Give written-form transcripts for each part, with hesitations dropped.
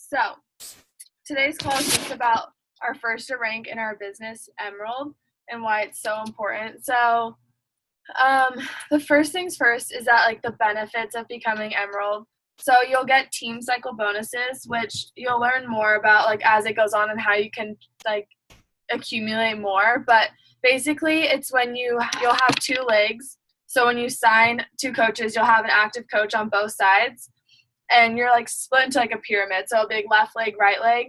So today's call is just about our first to rank in our business, Emerald, and why it's so important. So the first things first is that the benefits of becoming Emerald. So you'll get team cycle bonuses, which you'll learn more about as it goes on and how you can accumulate more. But basically it's when you'll have two legs. So when you sign two coaches, you'll have an active coach on both sides. And you're split into a pyramid. So a big left leg, right leg.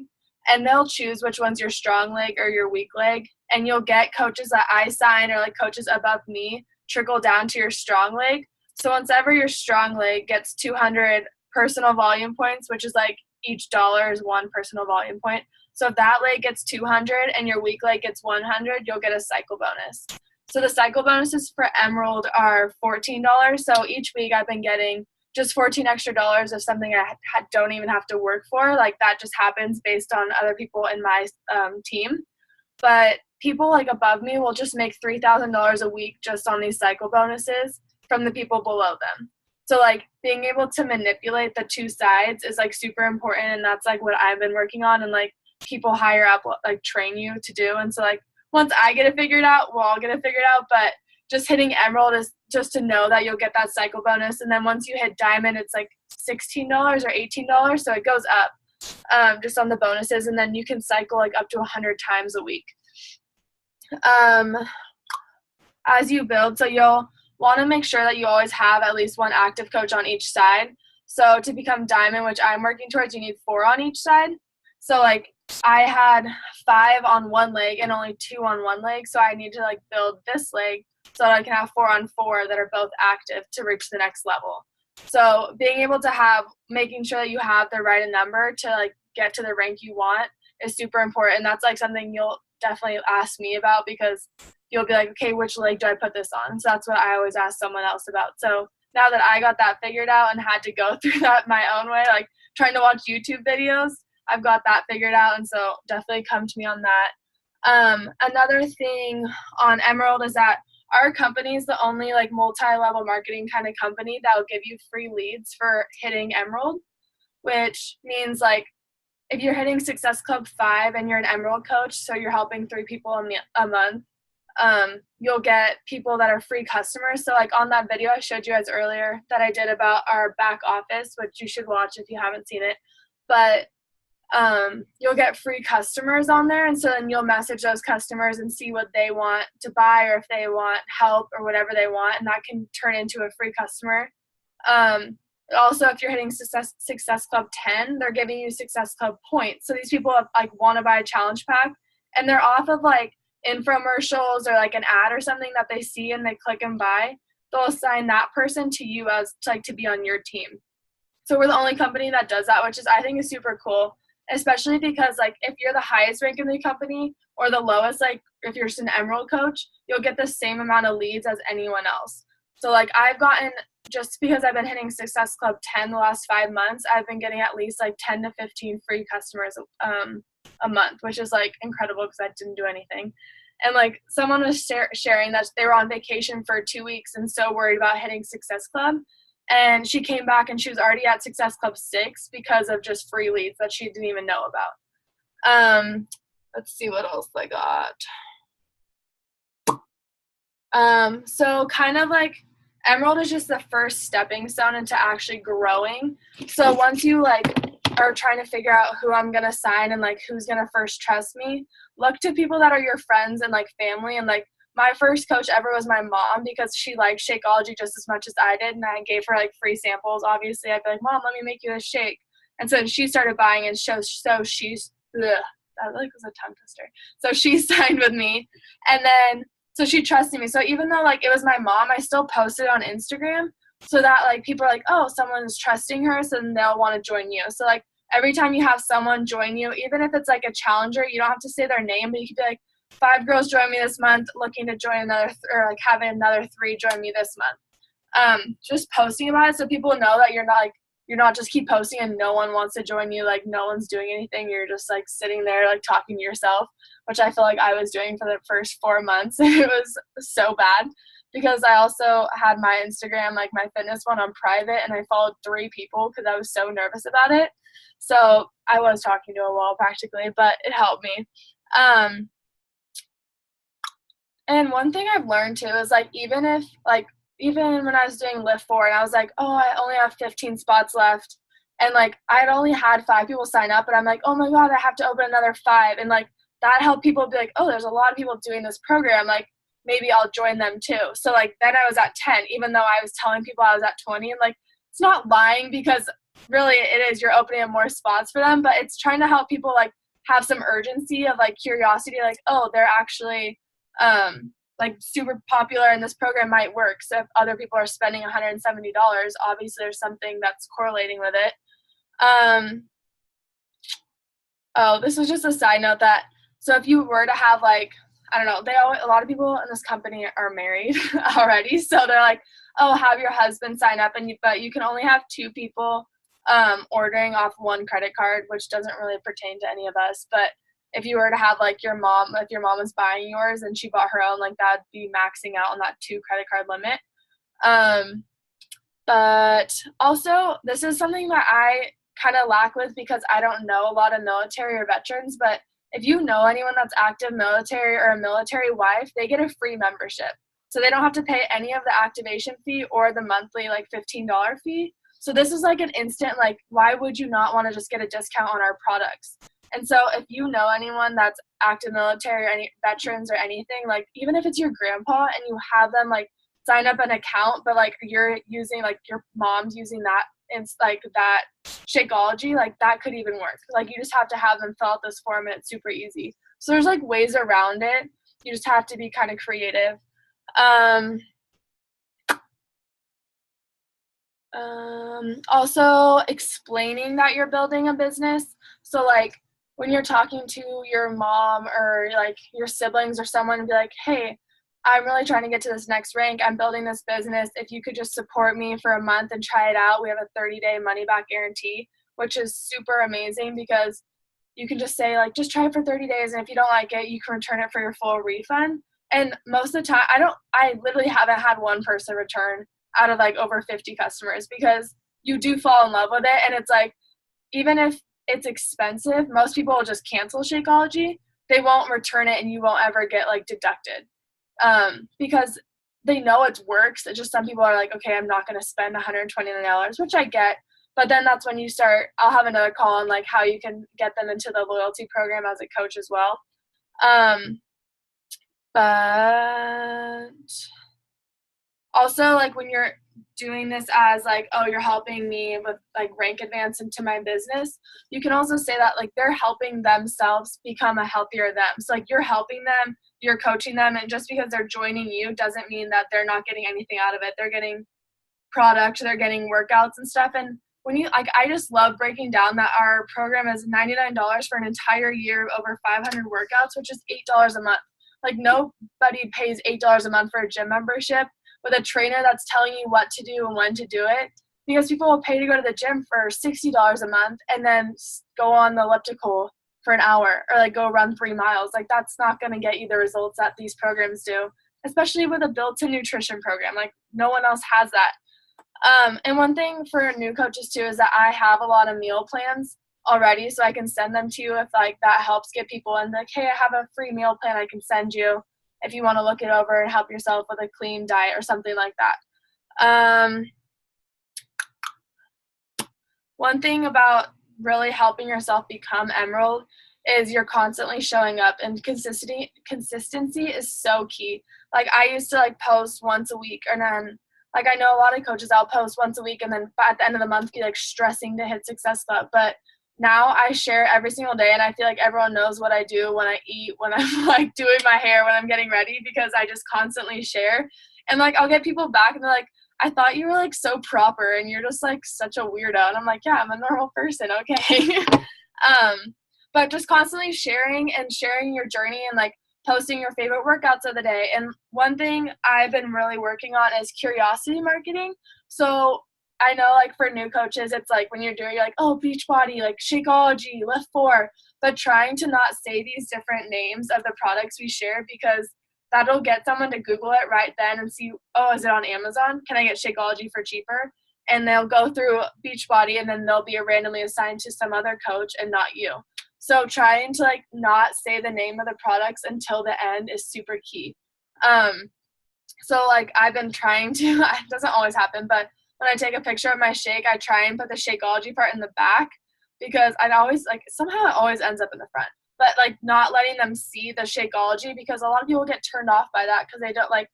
And they'll choose which one's your strong leg or your weak leg. And you'll get coaches that I sign or coaches above me trickle down to your strong leg. So once ever your strong leg gets 200 personal volume points, which is each dollar is one personal volume point. So if that leg gets 200 and your weak leg gets 100, you'll get a cycle bonus. So the cycle bonuses for Emerald are $14. So each week I've been getting just $14 extra of something I don't even have to work for. That just happens based on other people in my team. But people above me will just make $3,000 a week just on these cycle bonuses from the people below them. So being able to manipulate the two sides is super important, and that's what I've been working on, and people higher up train you to do. And so once I get it figured out, we'll all get it figured out. But just hitting Emerald is just to know that you'll get that cycle bonus. And then once you hit Diamond, it's $16 or $18. So it goes up just on the bonuses. And then you can cycle up to 100 times a week. As you build, so you'll want to make sure that you always have at least one active coach on each side. So to become Diamond, which I'm working towards, you need 4 on each side. So I had 5 on one leg and only 2 on one leg. So I need to build this leg so that I can have 4 on 4 that are both active to reach the next level. So being able to making sure that you have the right number to get to the rank you want is super important. And that's something you'll definitely ask me about, because you'll be okay, which leg do I put this on? So that's what I always ask someone else about. So now that I got that figured out and had to go through that my own way, trying to watch YouTube videos, I've got that figured out. And so definitely come to me on that. Another thing on Emerald is that our company is the only multi-level marketing kind of company that will give you free leads for hitting Emerald, which means if you're hitting Success Club 5 and you're an Emerald coach, so you're helping 3 people a month, you'll get people that are free customers. So on that video I showed you guys earlier that I did about our back office, which you should watch if you haven't seen it, but you'll get free customers on there. And so then you'll message those customers and see what they want to buy, or if they want help or whatever they want, and that can turn into a free customer. Also, if you're hitting Success Club 10, they're giving you Success Club points. So these people want to buy a challenge pack, and they're off of infomercials or an ad or something that they see and they click and buy. They'll assign that person to you as to be on your team. So we're the only company that does that, which I think is super cool, especially because if you're the highest rank in the company or the lowest, if you're just an Emerald coach, you'll get the same amount of leads as anyone else. So I've gotten, just because I've been hitting Success Club 10 the last 5 months, I've been getting at least 10 to 15 free customers a month, which is incredible because I didn't do anything. And someone was sharing that they were on vacation for 2 weeks and so worried about hitting Success Club. And she came back and she was already at Success Club 6 because of just free leads that she didn't even know about. Let's see what else I got. So kind of Emerald is just the first stepping stone into actually growing. So once you are trying to figure out who I'm going to sign and who's going to first trust me, look to people that are your friends and family. And my first coach ever was my mom, because she liked Shakeology just as much as I did, and I gave her free samples. Obviously I'd be Mom, let me make you this shake. And so she started buying, and so she's that was a tongue twister. So she signed with me, and then so she trusted me. So even though it was my mom, I still posted on Instagram so that people are oh, someone's trusting her, so then they'll want to join you. So every time you have someone join you, even if it's a challenger, you don't have to say their name, but you could be 5 girls join me this month, looking to join another or having another 3 join me this month. Just posting about it so people know that you're not just keep posting and no one wants to join you, no one's doing anything. You're just sitting there talking to yourself, which I feel I was doing for the first 4 months. It was so bad because I also had my Instagram, like my fitness one, on private, and I followed 3 people because I was so nervous about it. So I was talking to a wall practically, but it helped me. And one thing I've learned too is like even when I was doing Lift 4 and I was like, oh, I only have 15 spots left, and like I'd only had 5 people sign up, and I'm like, oh my god, I have to open another 5, and like that helped people be like, oh, there's a lot of people doing this program, like maybe I'll join them too. So like then I was at 10, even though I was telling people I was at 20, and like it's not lying because really it is, you're opening up more spots for them, but it's trying to help people like have some urgency of like curiosity, like, oh, they're actually like super popular and this program might work. So if other people are spending $170, obviously there's something that's correlating with it. Oh, this was just a side note that, so if you were to have like, I don't know, a lot of people in this company are married already. So they're like, oh, have your husband sign up, but you can only have 2 people ordering off 1 credit card, which doesn't really pertain to any of us. But if you were to have like if your mom was buying yours and she bought her own, like that'd be maxing out on that 2 credit card limit. But also this is something that I kind of lack with because I don't know a lot of military or veterans, but if you know anyone that's active military or a military wife, they get a free membership. So they don't have to pay any of the activation fee or the monthly like $15 fee. So this is like an instant, like, why would you not want to just get a discount on our products? And so if you know anyone that's active military or any veterans or anything, like even if it's your grandpa and you have them like sign up an account, but like you're using, like your mom's using that, it's like that Shakeology, like that could even work. Like you just have to have them fill out this form and it's super easy. So there's like ways around it. You just have to be kind of creative. Also explaining that you're building a business. So like when you're talking to your mom or like your siblings or someone, be like, hey, I'm really trying to get to this next rank. I'm building this business. If you could just support me for a month and try it out, we have a 30-day money back guarantee, which is super amazing because you can just say like, just try it for 30 days. And if you don't like it, you can return it for your full refund. And most of the time, I literally haven't had one person return out of like over 50 customers because you do fall in love with it. And it's like, even if it's expensive, most people will just cancel Shakeology. They won't return it and you won't ever get like deducted because they know it works. It's just some people are like, okay, I'm not going to spend $129, which I get. But then that's when I'll have another call on like how you can get them into the loyalty program as a coach as well. But also like when you're doing this as like, oh, you're helping me with like rank advance into my business, you can also say that like they're helping themselves become a healthier them. So like you're helping them, you're coaching them, and just because they're joining you doesn't mean that they're not getting anything out of it. They're getting product, they're getting workouts and stuff. And when you like, I just love breaking down that our program is $99 for an entire year of over 500 workouts, which is $8 a month. Like nobody pays $8 a month for a gym membership with a trainer that's telling you what to do and when to do it, because people will pay to go to the gym for $60 a month and then go on the elliptical for an hour or like go run 3 miles. Like that's not going to get you the results that these programs do, especially with a built-in nutrition program. Like no one else has that. And one thing for new coaches too is that I have a lot of meal plans already, so I can send them to you if like that helps get people in. Like, hey, I have a free meal plan I can send you if you want to look it over and help yourself with a clean diet or something like that. One thing about really helping yourself become Emerald is you're constantly showing up, and consistency is so key. Like I used to like post once a week, and then like I know a lot of coaches, I'll post once a week and then at the end of the month be like stressing to hit Success Club. But now I share every single day, and I feel like everyone knows what I do when I eat, when I'm like doing my hair, when I'm getting ready, because I just constantly share. And like I'll get people back and they're like, I thought you were like so proper and you're just like such a weirdo. And I'm like, yeah, I'm a normal person, okay. But just constantly sharing your journey and like posting your favorite workouts of the day. And one thing I've been really working on is curiosity marketing. So I know like for new coaches, it's like when you're like, oh, Beachbody, like Shakeology, Lift 4, but trying to not say these different names of the products we share, because that'll get someone to Google it right then and see, oh, is it on Amazon? Can I get Shakeology for cheaper? And they'll go through Beachbody, and then they'll be randomly assigned to some other coach and not you. So trying to like not say the name of the products until the end is super key. So like I've been trying to, it doesn't always happen, but when I take a picture of my shake, I try and put the Shakeology part in the back, because I'd always like, somehow it always ends up in the front, but like not letting them see the Shakeology, because a lot of people get turned off by that because they don't like,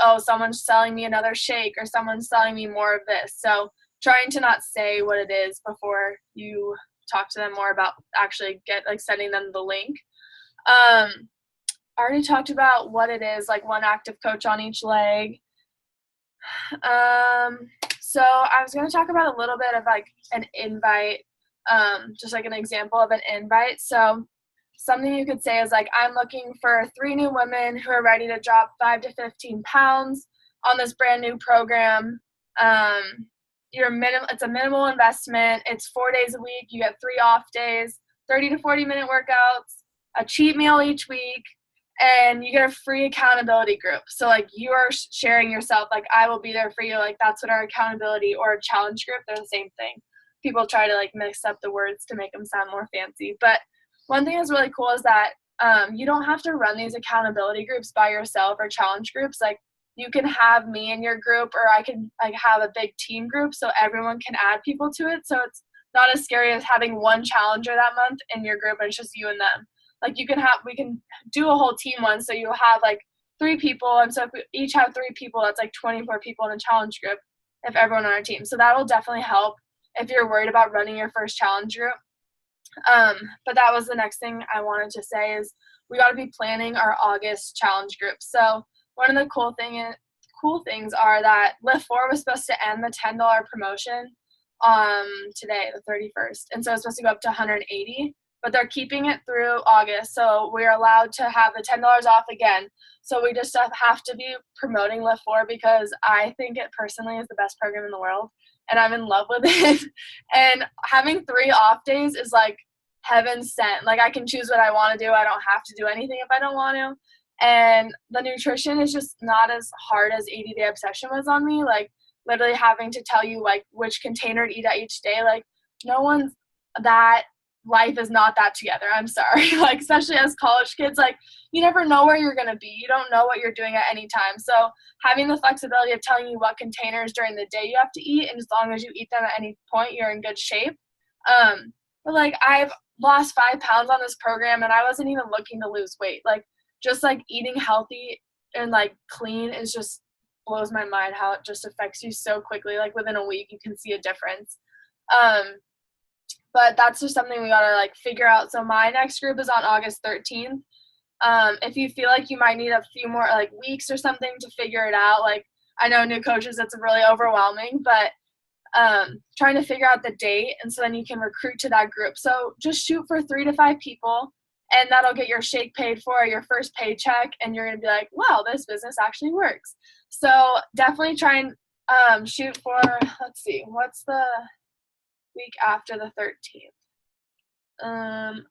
oh, someone's selling me another shake or someone's selling me more of this. So trying to not say what it is before you talk to them more about actually sending them the link. I already talked about what it is, like one active coach on each leg. So I was going to talk about a little bit of like an invite, just like an example of an invite. So something you could say is like, I'm looking for 3 new women who are ready to drop 5 to 15 pounds on this brand new program. It's a minimal investment. It's 4 days a week. You get 3 off days, 30 to 40 minute workouts, a cheat meal each week, and you get a free accountability group. So like you are sharing yourself, like I will be there for you. Like that's what our accountability or a challenge group, they're the same thing. People try to like mix up the words to make them sound more fancy. But one thing that's really cool is that you don't have to run these accountability groups by yourself or challenge groups. Like you can have me in your group, or I can like have a big team group so everyone can add people to it. So it's not as scary as having one challenger that month in your group and it's just you and them. Like we can do a whole team one, so you'll have like 3 people, and so if we each have 3 people, that's like 24 people in a challenge group if everyone on our team. So that will definitely help if you're worried about running your first challenge group. But that was the next thing I wanted to say is we got to be planning our August challenge group. So one of the cool things are that Lift 4 was supposed to end the $10 promotion today, the 31st, and so it's supposed to go up to $180. But they're keeping it through August, so we're allowed to have the $10 off again. So we just have to be promoting Lift 4 because I think it personally is the best program in the world, and I'm in love with it. And having 3 off days is like heaven sent. Like I can choose what I want to do. I don't have to do anything if I don't want to. And the nutrition is just not as hard as 80-day obsession was on me. Like literally having to tell you like which container to eat at each day. Like no one's that. Life is not that together. I'm sorry. Like, especially as college kids, like, you never know where you're going to be. You don't know what you're doing at any time. So having the flexibility of telling you what containers during the day you have to eat, and as long as you eat them at any point, you're in good shape. But, like, I've lost 5 pounds on this program, and I wasn't even looking to lose weight. Like, just, like, eating healthy and, like, clean is just blows my mind how it just affects you so quickly. Like, within a week, you can see a difference. But that's just something we gotta like figure out. So my next group is on August 13th. If you feel like you might need a few more like weeks or something to figure it out, like I know new coaches, it's really overwhelming, but trying to figure out the date, and so then you can recruit to that group. So just shoot for 3 to 5 people, and that'll get your shake paid for, your first paycheck, and you're gonna be like, wow, this business actually works. So definitely try and shoot for, let's see, what's the week after the 13th?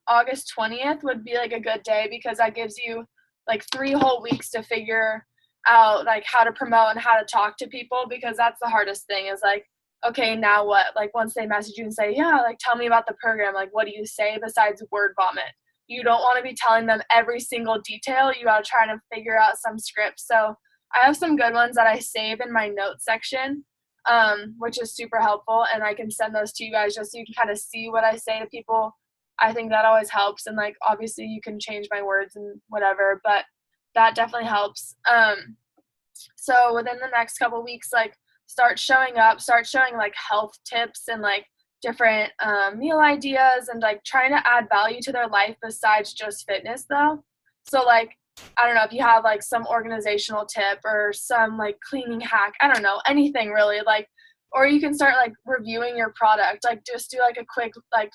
August 20th would be like a good day, because that gives you like 3 whole weeks to figure out like how to promote and how to talk to people, because that's the hardest thing is like, okay, now what? Like once they message you and say, yeah, like tell me about the program, like what do you say besides word vomit? You don't want to be telling them every single detail. You got to try to figure out some scripts. So I have some good ones that I save in my notes section, which is super helpful, and I can send those to you guys just so you can kind of see what I say to people. I think that always helps, and like obviously you can change my words and whatever, but that definitely helps. So within the next couple weeks, like start showing like health tips and like different meal ideas, and like trying to add value to their life besides just fitness though. So like, I don't know, if you have like some organizational tip or some like cleaning hack, I don't know, anything really, like, or you can start like reviewing your product, like just do like a quick like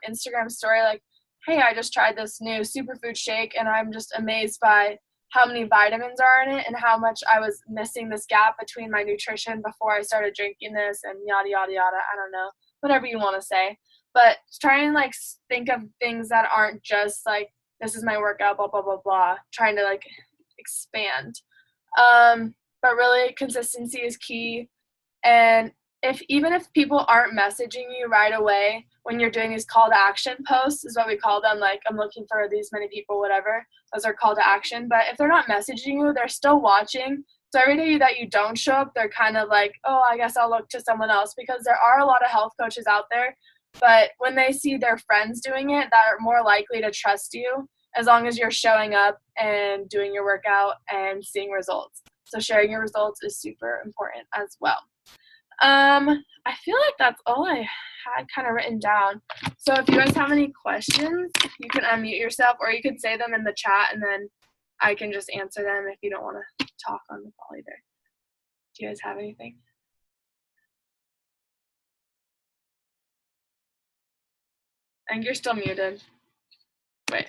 Instagram story, like, hey, I just tried this new superfood shake and I'm just amazed by how many vitamins are in it and how much I was missing this gap between my nutrition before I started drinking this, and yada, yada, yada. I don't know, whatever you want to say. But try and like think of things that aren't just like, this is my workout, blah, blah, blah, blah. Trying to like expand. But really consistency is key. And even if people aren't messaging you right away when you're doing these call to action posts, is what we call them, like I'm looking for these many people, whatever, those are call to action. But if they're not messaging you, they're still watching. So every day that you don't show up, they're kind of like, oh, I guess I'll look to someone else, because there are a lot of health coaches out there. But when they see their friends doing it, that are more likely to trust you as long as you're showing up and doing your workout and seeing results. So sharing your results is super important as well. I feel like that's all I had kind of written down. So if you guys have any questions, you can unmute yourself, or you could say them in the chat, and then I can just answer them if you don't want to talk on the call either. Do you guys have anything? I think you're still muted. Wait.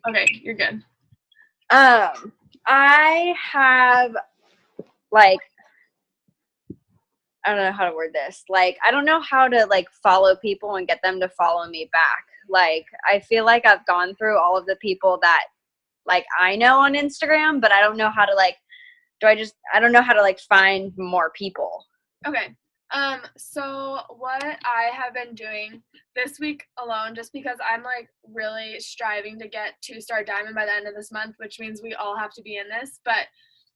Okay, you're good. I have, like, I don't know how to word this. Like, I don't know how to, like, follow people and get them to follow me back. Like, I feel like I've gone through all of the people that, like, I know on Instagram, but I don't know how to, like, I don't know how to, like, find more people. Okay. So what I have been doing this week alone, just because I'm, like, really striving to get 2-star diamond by the end of this month, which means we all have to be in this, but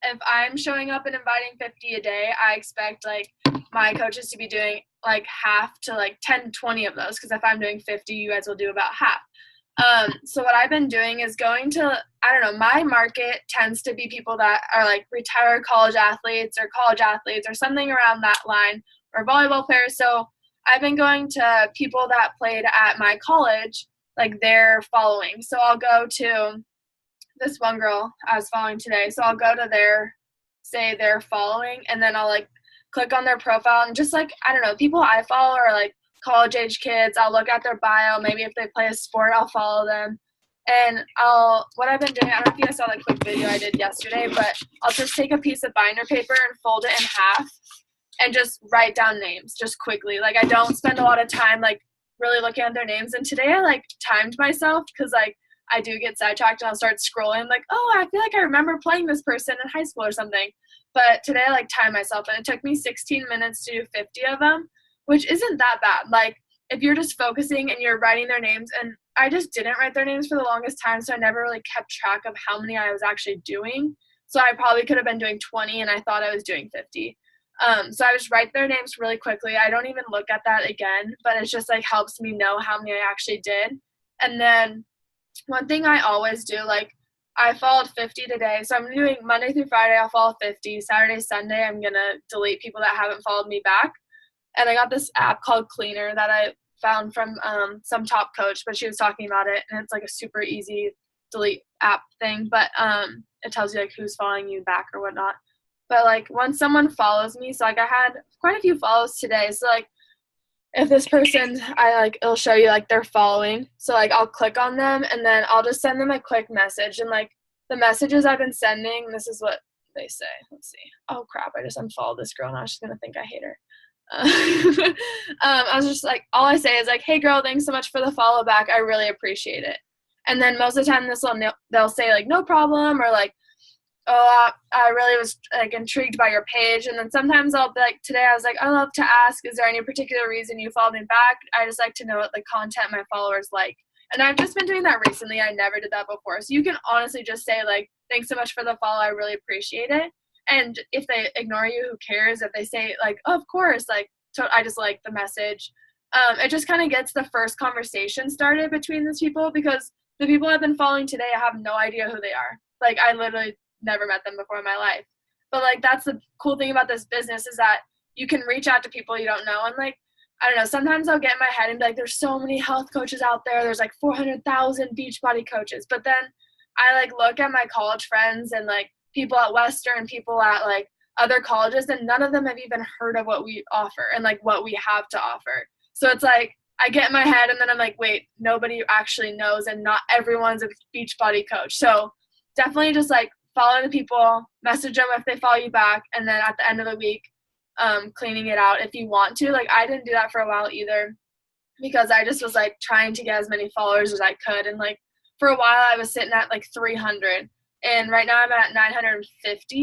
if I'm showing up and inviting 50 a day, I expect, like, my coaches to be doing, like, half to, like, 10, 20 of those, because if I'm doing 50, you guys will do about half. So what I've been doing is going to, I don't know, my market tends to be people that are, like, retired college athletes or something around that line, or volleyball players. So I've been going to people that played at my college, like, their following. So I'll go to this one girl I was following today. So I'll go to their following, and then I'll, like, click on their profile, and just, like, I don't know, people I follow are, like, college age kids. I'll look at their bio. Maybe if they play a sport, I'll follow them. And what I've been doing, I don't know if you guys saw the quick video I did yesterday, but I'll just take a piece of binder paper and fold it in half and just write down names just quickly. Like, I don't spend a lot of time, like, really looking at their names. And today I, like, timed myself, because, like, I do get sidetracked and I'll start scrolling, like, oh, I feel like I remember playing this person in high school or something. But today I, like, timed myself, and it took me 16 minutes to do 50 of them, which isn't that bad. Like, if you're just focusing and you're writing their names, and I just didn't write their names for the longest time, so I never really kept track of how many I was actually doing. So I probably could have been doing 20, and I thought I was doing 50. So I just write their names really quickly. I don't even look at that again, but it's just, like, helps me know how many I actually did. And then one thing I always do, like, I followed 50 today, so I'm doing Monday through Friday, I'll follow 50. Saturday, Sunday, I'm going to delete people that haven't followed me back. And I got this app called Cleaner that I found from some top coach, but she was talking about it, and it's, like, a super easy delete app thing, but it tells you, like, who's following you back or whatnot. But, like, once someone follows me, so, like, I had quite a few follows today, so, like, if this person, it'll show you, like, they're following. So, like, I'll click on them, and then I'll just send them a quick message. And, like, the messages I've been sending, this is what they say. Let's see. Oh, crap, I just unfollowed this girl. Now she's going to think I hate her. I was just, like, all I say is, like, hey, girl, thanks so much for the follow back. I really appreciate it. And then most of the time they'll say, like, no problem, or, like, oh, I really was, like, intrigued by your page. And then sometimes I'll be like, today I was like, I love to ask, is there any particular reason you followed me back? I just like to know what the content my followers like. And I've just been doing that recently. I never did that before. So you can honestly just say, like, thanks so much for the follow. I really appreciate it. And if they ignore you, who cares? If they say, like, oh, of course, like, I just like the message. It just kind of gets the first conversation started between these people, because the people I've been following today, I have no idea who they are. Like, I literally never met them before in my life. But, like, that's the cool thing about this business, is that you can reach out to people you don't know. And, like, I don't know, sometimes I'll get in my head and be like, there's so many health coaches out there. There's, like, 400,000 Beachbody coaches. But then I, like, look at my college friends and, like, people at Western, people at, like, other colleges, and none of them have even heard of what we offer and, like, what we have to offer. So it's like, I get in my head and then I'm like, wait, nobody actually knows, and not everyone's a Beachbody coach. So definitely just, like, follow the people, message them if they follow you back, and then at the end of the week, cleaning it out if you want to. Like, I didn't do that for a while either, because I just was, like, trying to get as many followers as I could. And, like, for a while I was sitting at, like, 300. And right now I'm at 950,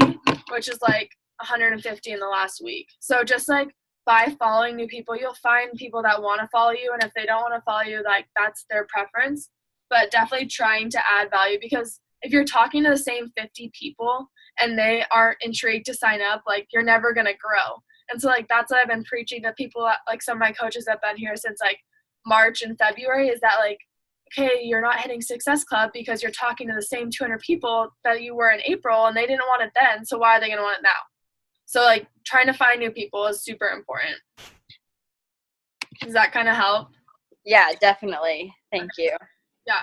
which is like 150 in the last week. So just like by following new people, you'll find people that want to follow you. And if they don't want to follow you, like that's their preference. But definitely trying to add value, because if you're talking to the same 50 people and they aren't intrigued to sign up, like you're never going to grow. And so like that's what I've been preaching to people, like some of my coaches that have been here since like March and February, is that like, okay, you're not hitting Success Club because you're talking to the same 200 people that you were in April and they didn't want it then, so why are they going to want it now? So like trying to find new people is super important. Does that kind of help? Yeah, definitely. Thank you. Yeah.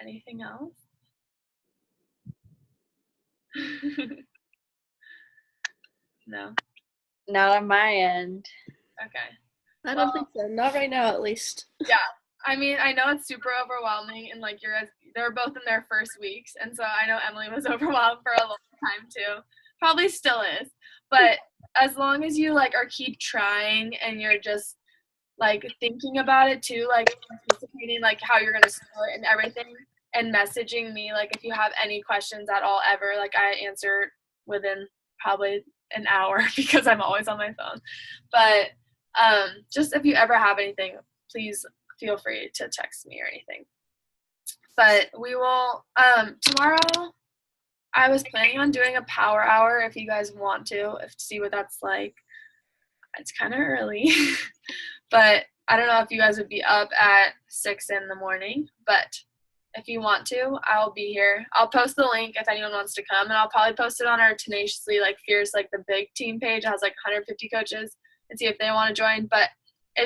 Anything else? No. Not on my end. Okay. I don't think so. Not right now, at least. Yeah. I mean, I know it's super overwhelming, and like they're both in their first weeks, and so I know Emily was overwhelmed for a long time too. Probably still is. But as long as you like are keep trying and you're just like thinking about it too, like anticipating like how you're gonna start and everything, and messaging me like if you have any questions at all ever, like I answer within probably an hour because I'm always on my phone. But just if you ever have anything, please feel free to text me or anything. But we will tomorrow I was planning on doing a power hour if you guys want to see what that's like. It's kind of early. But I don't know if you guys would be up at 6 in the morning, but if you want to, I'll be here. I'll post the link if anyone wants to come, and I'll probably post it on our Tenaciously like Fierce, like the big team page. It has like 150 coaches, and see if they want to join. But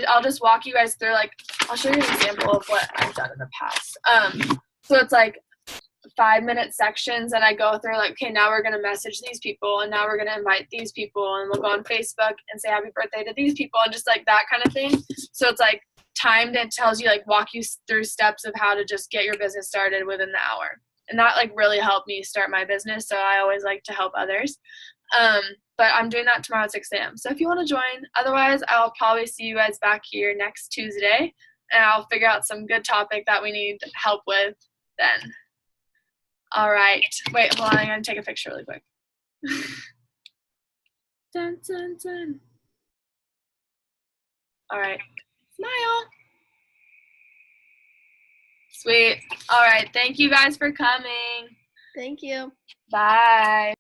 I'll just walk you guys through, like, I'll show you an example of what I've done in the past. So it's like 5-minute sections, and I go through like, okay, now we're going to message these people, and now we're going to invite these people, and we'll go on Facebook and say happy birthday to these people, and just like that kind of thing. So it's like timed and tells you, like, walk you through steps of how to just get your business started within the hour. And that like really helped me start my business. So I always like to help others. But I'm doing that tomorrow at 6 a.m. So if you want to join, otherwise I'll probably see you guys back here next Tuesday, and I'll figure out some good topic that we need help with then. All right. Wait, hold on. I'm going to take a picture really quick. Dun, dun, dun. All right. Smile. Sweet. All right. Thank you guys for coming. Thank you. Bye.